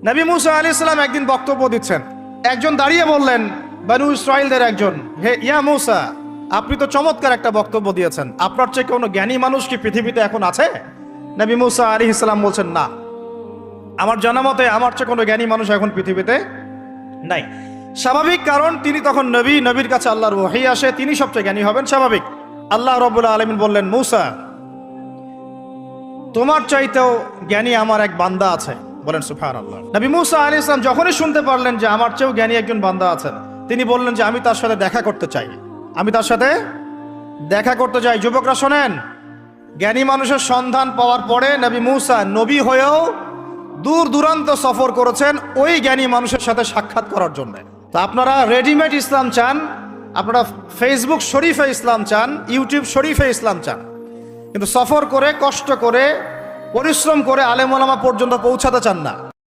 নবী মুসা আলাইহিস সালাম একদিন বক্তব্য দিচ্ছেন, একজন দাঁড়িয়ে বললেন, বনু ইসরাইলদের একজন, হে ইয়া মুসা, আপনি তো চমৎকার একটা বক্তব্য দিয়েছেন, আপনার চেয়ে কোনো জ্ঞানী মানুষ কি পৃথিবীতে এখন আছে? নবী মুসা আলাইহিস সালাম বলছেন, না, আমার জানা মতে আমার চেয়ে কোনো জ্ঞানী মানুষ এখন পৃথিবীতে নাই। স্বাভাবিক, কারণ তিনি তখন নবী, নবীর কাছে আল্লাহর ওহী আসে, তিনি সবচেয়ে জ্ঞানী হবেন, স্বাভাবিক। আল্লাহ রাব্বুল আলামিন বললেন, মুসা, তোমার চাইতেও জ্ঞানী আমার এক বান্দা আছে। বলেন সুবহানাল্লাহ। নবী মুসা আলাইহিস সালাম যখনই শুনতে পারলেন যে আমার চেয়েও জ্ঞানী একজন বান্দা আছেন, তিনি বললেন যে আমি তার সাথে দেখা করতে চাই, আমি তার সাথে দেখা করতে চাই। যুবকরা শোনেন, জ্ঞানী মানুষের সন্ধান পাওয়ার পরে নবী মুসা নবী হয়েও দূর দূরান্ত সফর করেছেন ওই জ্ঞানী মানুষের সাথে সাক্ষাৎ করার জন্য। তো আপনারা রেডিমেড ইসলাম চান, আপনারা ফেসবুক শরীফে ইসলাম চান, ইউটিউব শরীফে ইসলাম চান, কিন্তু সফর করে, কষ্ট করে, পরিশ্রম করে আলেম ওলামা পর্যন্ত পৌঁছাতে চান না।